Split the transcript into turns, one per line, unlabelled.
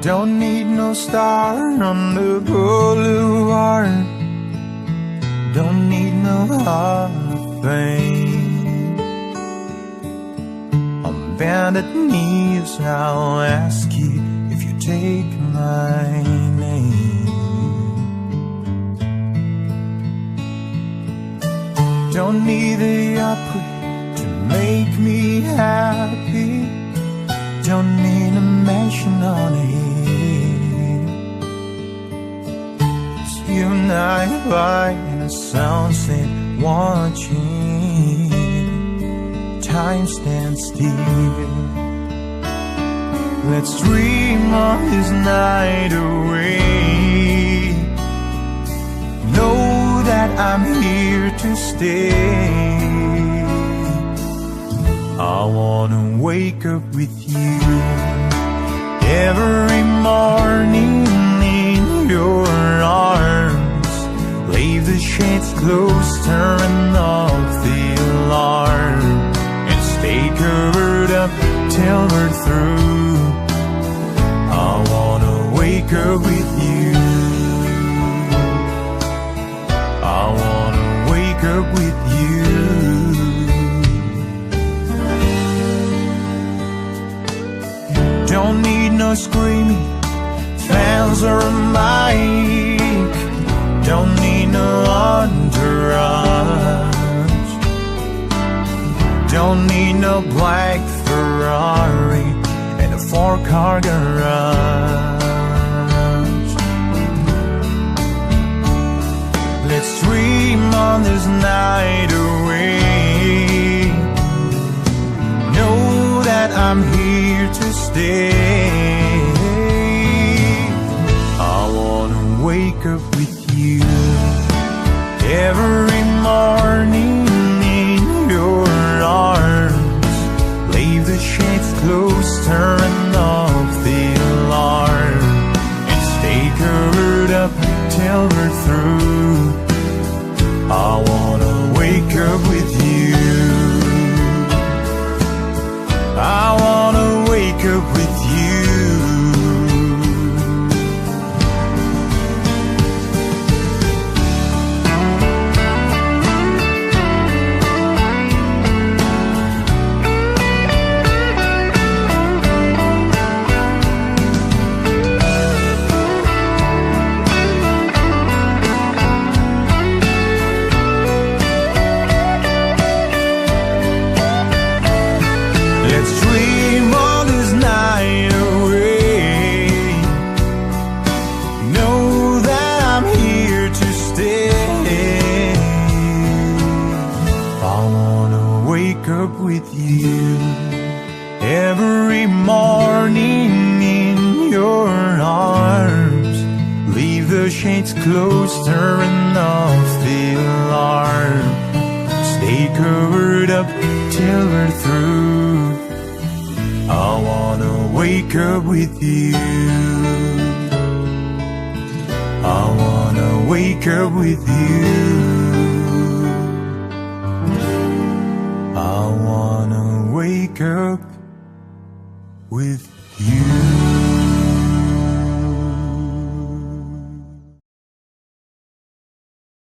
Don't need no star on the boulevard. Don't need no Hall of Fame. On bended knees I'll ask you if you take my name. Don't need the opera to make me happy. Don't need a mansion on a hill. It's you and I by the sunset watching time stand still. Let's dream of this night away. Know that I'm here to stay. I wanna wake up with you every morning in your arms. Leave the shades closed, turn off the alarm, and stay covered up till we're through. I wanna wake up with you. I wanna wake up with you. Don't need no screaming fans or a mic. Don't need no entourage. Don't need no black Ferrari and a 4-car garage. Let's dream on this night away. Know that I'm here to stay. I wanna wake up with you every morning in your arms. Leave the shades closed, turn off the alarm, and stay covered up till we're through. I wanna wake up with you. I wanna wake up with you. Let's dream on this night away. Know that I'm here to stay. I wanna wake up with you every morning in your arms. Leave the shades closed, turn off the alarm. Stay covered up till we're through. I wanna wake up with you. I wanna wake up with you. I wanna wake up with you.